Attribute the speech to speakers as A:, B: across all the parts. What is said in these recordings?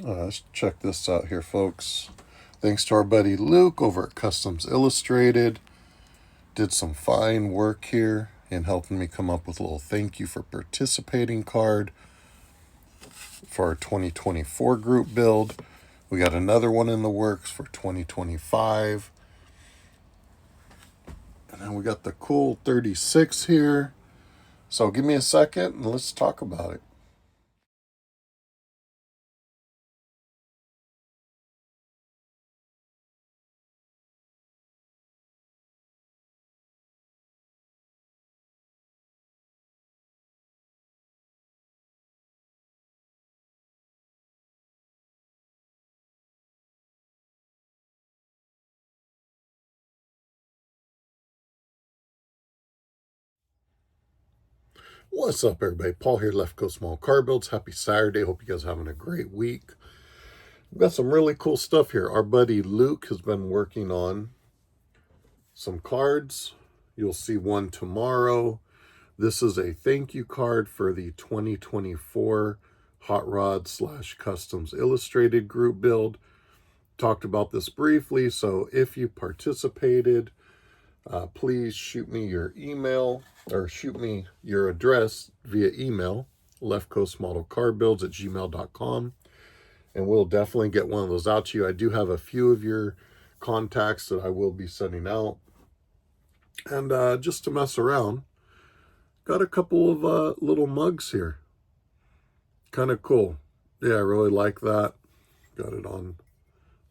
A: Let's check this out here, folks. Thanks to our buddy Luke over at Kustoms Illustrated. Did some fine work here in helping me come up with a little thank you for participating card for our 2024 group build. We got another one in the works for 2025. And then we got the cool 36 here. So give me a second and let's talk about it. What's up, everybody? Paul here, Left Coast Small Car Builds. Happy Saturday. Hope you guys are having a great week. We've got some really cool stuff here. Our buddy Luke has been working on some cards. You'll see one tomorrow. This is a thank you card for the 2024 Hot Rod / Kustoms Illustrated group build. Talked about this briefly, so if you participated, please shoot me your email or shoot me your address via email, leftcoastmodelcarbuilds@gmail.com, and we'll definitely get one of those out to you. I do have a few of your contacts that I will be sending out. And just to mess around, got a couple of little mugs here. Kind of cool. Yeah, I really like that. Got it on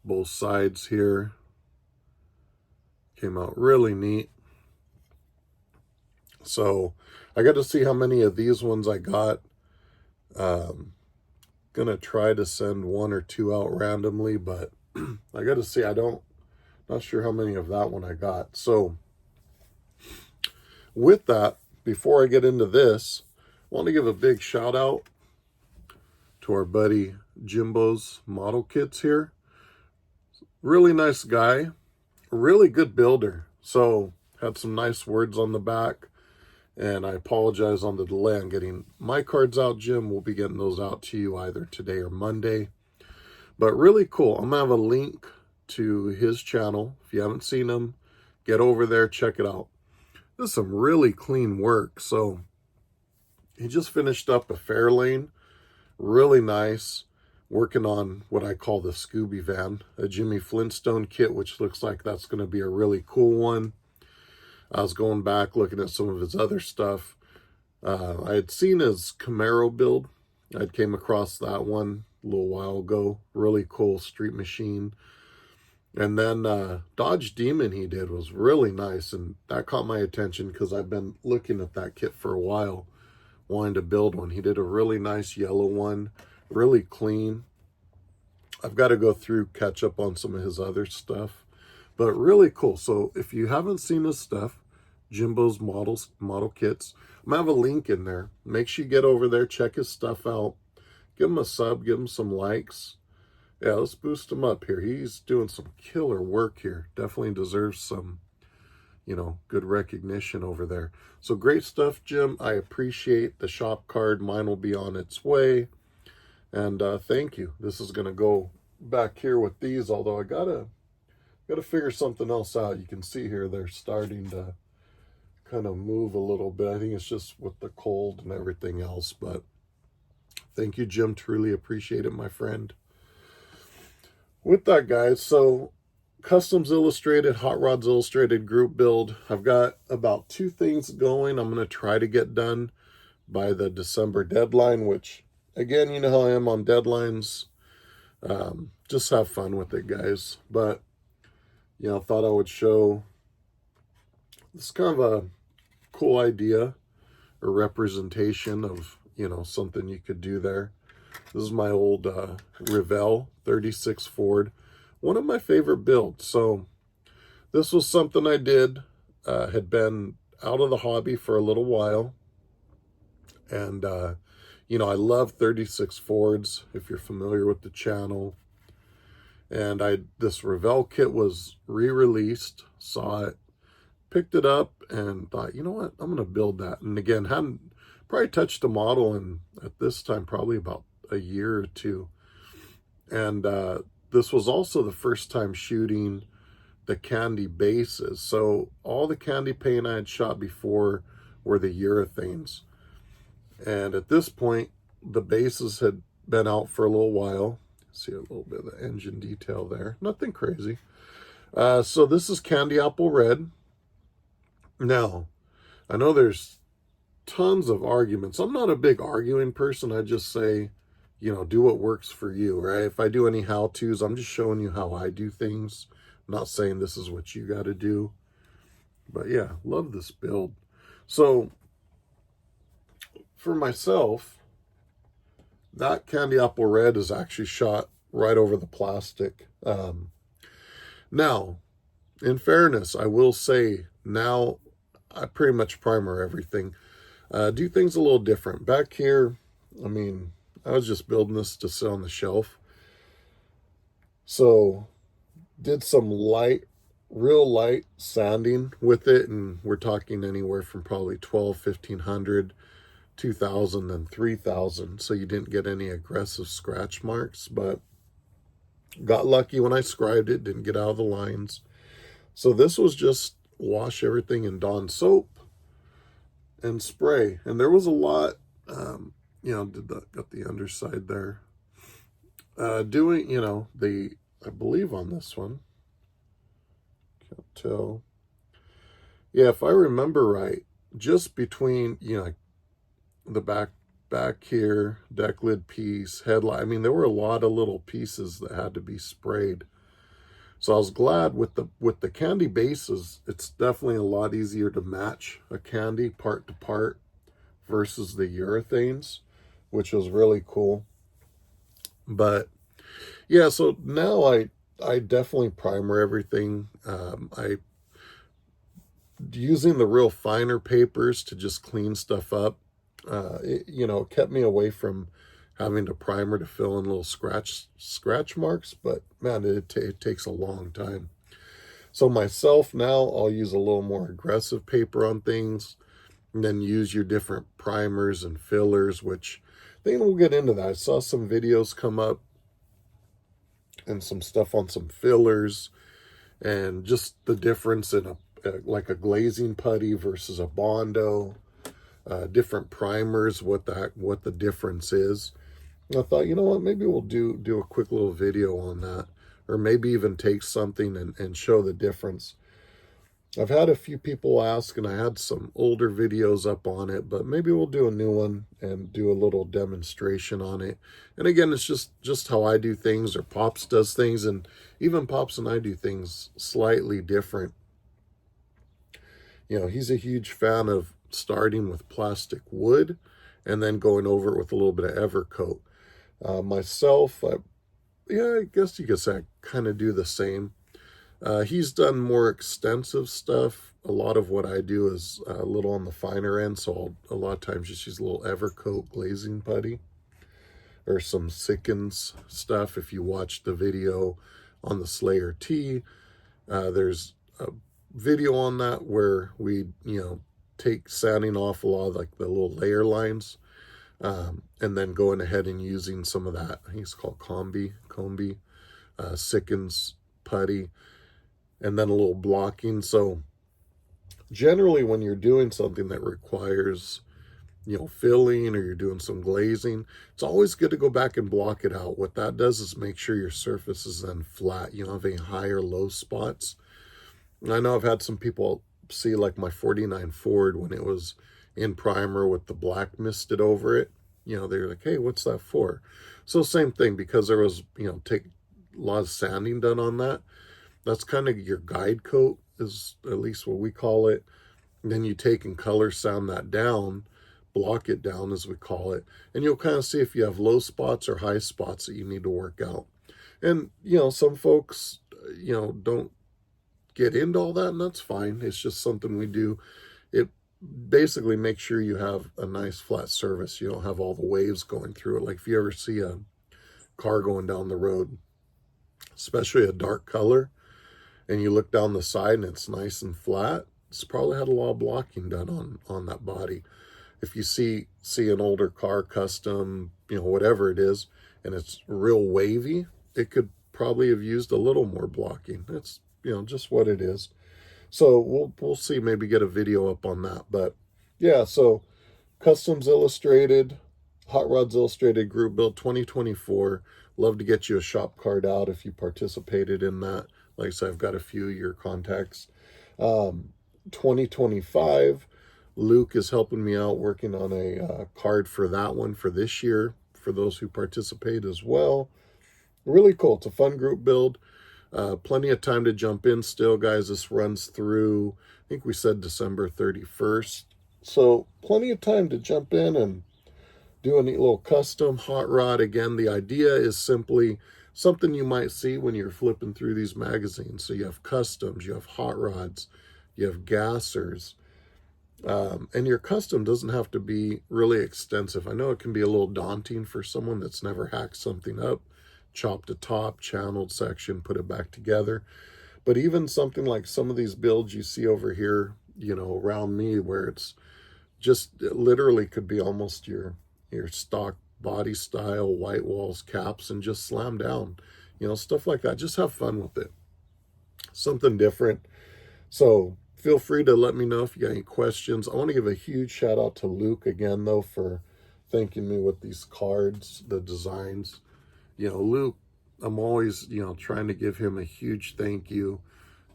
A: both sides here. Came out really neat. So I got to see how many of these ones I got. Gonna try to send one or two out randomly, but I got to see. Not sure how many of that one I got. So with that, before I get into this, I want to give a big shout out to our buddy Jimbo's model kits here. Really nice guy, really good builder. So had some nice words on the back. And I apologize on the delay on getting my cards out, Jim. We'll be getting those out to you either today or Monday. But really cool. I'm going to have a link to his channel. If you haven't seen him, get over there, check it out. This is some really clean work. So he just finished up a Fairlane. Really nice. Working on what I call the Scooby Van, a Jimmy Flintstone kit, which looks like that's going to be a really cool one. I was going back looking at some of his other stuff. I had seen his Camaro build. I came across that one a little while ago. Really cool street machine. And then Dodge Demon he did was really nice. And that caught my attention because I've been looking at that kit for a while, wanting to build one. He did a really nice yellow one. Really clean. I've got to go through, catch up on some of his other stuff. But really cool. So if you haven't seen his stuff, Jimbo's model kits, I'm going to have a link in there. Make sure you get over there, check his stuff out. Give him a sub, give him some likes. Yeah, let's boost him up here. He's doing some killer work here. Definitely deserves some, good recognition over there. So great stuff, Jim. I appreciate the shop card. Mine will be on its way. And thank you. This is going to go back here with these, although I got to figure something else out. You can see here they're starting to kind of move a little bit. I think it's just with the cold and everything else. But thank you, Jim. Truly appreciate it, my friend. With that, guys, so Kustoms Illustrated, Hot Rods Illustrated group build. I've got about 2 things going. I'm going to try to get done by the December deadline, which, again, you know how I am on deadlines. Just have fun with it, guys. But thought I would show this kind of a cool idea or representation of, something you could do there. This is my old Revell 36 Ford. One of my favorite builds. So this was something I did, had been out of the hobby for a little while. And, I love 36 Fords, if you're familiar with the channel. And this Revell kit was re-released, saw it, picked it up, and thought, you know what, I'm going to build that. And again, hadn't probably touched the model in, at this time, probably about a year or two. And this was also the first time shooting the candy bases. So all the candy paint I had shot before were the urethanes. And at this point, the bases had been out for a little while. See a little bit of the engine detail there. Nothing crazy. So this is Candy Apple Red. Now, I know there's tons of arguments. I'm not a big arguing person. I just say, you know, do what works for you, right? If I do any how-tos, I'm just showing you how I do things. I'm not saying this is what you got to do. But yeah, love this build. So for myself, that Candy Apple Red is actually shot right over the plastic. Now, in fairness, I will say now I pretty much primer everything. Do things a little different. Back here, I mean, I was just building this to sit on the shelf. So, did some light, real light sanding with it, and we're talking anywhere from probably 12, 1500, 2000, and 3000. So you didn't get any aggressive scratch marks, but got lucky when I scribed it, didn't get out of the lines. So this was just wash everything in Dawn soap and spray. And there was a lot, you know, got the underside there. Doing, you know, I believe on this one, can't tell. Yeah, if I remember right, just between, you know, the back here, deck lid piece, headlight. I mean, there were a lot of little pieces that had to be sprayed. So I was glad with the candy bases, it's definitely a lot easier to match a candy part to part versus the urethanes, which was really cool. But yeah, so now I definitely primer everything. I using the real finer papers to just clean stuff up. You know, it kept me away from having to primer to fill in little scratch marks, but man, it takes a long time. So myself now, I'll use a little more aggressive paper on things, and then use your different primers and fillers, which I think we'll get into that. I saw some videos come up and some stuff on some fillers and just the difference in like a glazing putty versus a Bondo, different primers, what the difference is. I thought, you know what, maybe we'll do a quick little video on that, or maybe even take something and show the difference. I've had a few people ask, and I had some older videos up on it, but maybe we'll do a new one and do a little demonstration on it. And again, it's just how I do things, or Pops does things, and even Pops and I do things slightly different. You know, he's a huge fan of starting with plastic wood and then going over it with a little bit of Evercoat. Myself, yeah, I guess you could say I kind of do the same. He's done more extensive stuff. A lot of what I do is a little on the finer end, so a lot of times just use a little Evercoat glazing putty or some Sickens stuff. If you watch the video on the Slayer T, there's a video on that where we, you know, take sanding off a lot of like the little layer lines, and then going ahead and using some of that, I think it's called Combi, Sickens putty, and then a little blocking. So generally when you're doing something that requires, you know, filling, or you're doing some glazing, it's always good to go back and block it out. What that does is make sure your surface is then flat. You don't have any high or low spots. And I know I've had some people see like my 49 Ford when it was in primer with the black misted over it. You know, they're like, hey, what's that for? So same thing, because there was, you know, take a lot of sanding done on that. That's kind of your guide coat, is at least what we call it. And then you take and color sand that down, block it down as we call it, and you'll kind of see if you have low spots or high spots that you need to work out. And, you know, some folks, you know, don't get into all that, and that's fine. It's just something we do. It basically makes sure you have a nice flat surface. You don't have all the waves going through it. Like if you ever see a car going down the road, especially a dark color, and you look down the side and it's nice and flat, it's probably had a lot of blocking done on that body. If you see an older car, custom, you know, whatever it is, and it's real wavy, it could probably have used a little more blocking. It's, you know, just what it is. So we'll see, maybe get a video up on that. But yeah, so Kustoms Illustrated, Hot Rods Illustrated Group Build 2024. Love to get you a shop card out if you participated in that. Like I said, I've got a few of your contacts. 2025, Luke is helping me out working on a card for that one for this year, for those who participate as well. Really cool. It's a fun group build. Plenty of time to jump in still, guys. This runs through, I think we said December 31st. So plenty of time to jump in and do a neat little custom hot rod. Again, the idea is simply something you might see when you're flipping through these magazines. So you have customs, you have hot rods, you have gassers. And your custom doesn't have to be really extensive. I know it can be a little daunting for someone that's never hacked something up, chopped a top, channeled section, put it back together. But even something like some of these builds you see over here, you know, around me, where it's just, it literally could be almost your stock body style, white walls, caps, and just slam down, you know, stuff like that. Just have fun with it. Something different. So feel free to let me know if you got any questions. I want to give a huge shout out to Luke again, though, for thanking me with these cards, the designs. You know, Luke, I'm always, you know, trying to give him a huge thank you.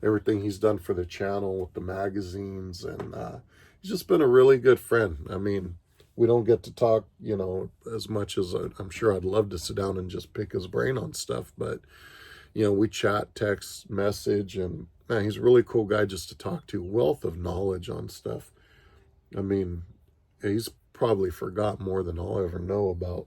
A: Everything he's done for the channel with the magazines, and he's just been a really good friend. I mean, we don't get to talk, you know, as much as I'm sure I'd love to sit down and just pick his brain on stuff. But, you know, we chat, text, message, and man, he's a really cool guy just to talk to. Wealth of knowledge on stuff. I mean, he's probably forgot more than I'll ever know about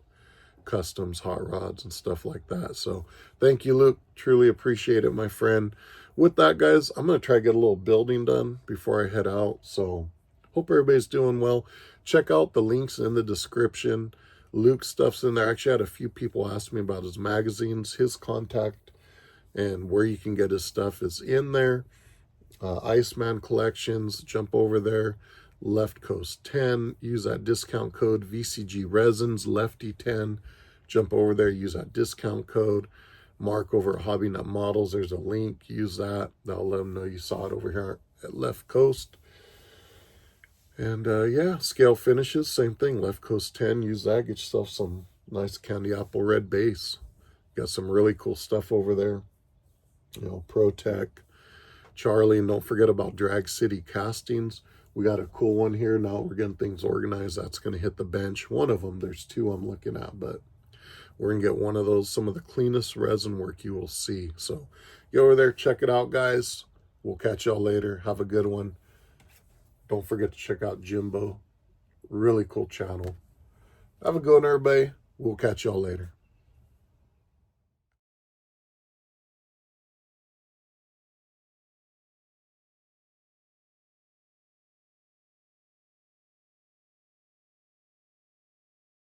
A: customs, hot rods, and stuff like that. So thank you, Luke. Truly appreciate it, my friend. With that, guys, I'm going to try to get a little building done before I head out. So hope everybody's doing well. Check out the links in the description. Luke's stuff's in there. Actually, I had a few people ask me about his magazines. His contact and where you can get his stuff is in there. Iceman Collections, jump over there. Left Coast 10, use that discount code VCG Resins, Lefty 10. Jump over there, use that discount code. Mark over at Hobbynut Models, there's a link, use that. That'll let them know you saw it over here at Left Coast. And yeah, scale finishes, same thing. Left Coast 10, use that. Get yourself some nice candy apple red base. Got some really cool stuff over there. You know, ProTech, Charlie, and don't forget about Drag City Castings. We got a cool one here. Now we're getting things organized. That's going to hit the bench. One of them, there's two I'm looking at, but we're going to get one of those, some of the cleanest resin work you will see. So go over there, check it out, guys. We'll catch y'all later. Have a good one. Don't forget to check out Jimbo. Really cool channel. Have a good one, everybody. We'll catch y'all later.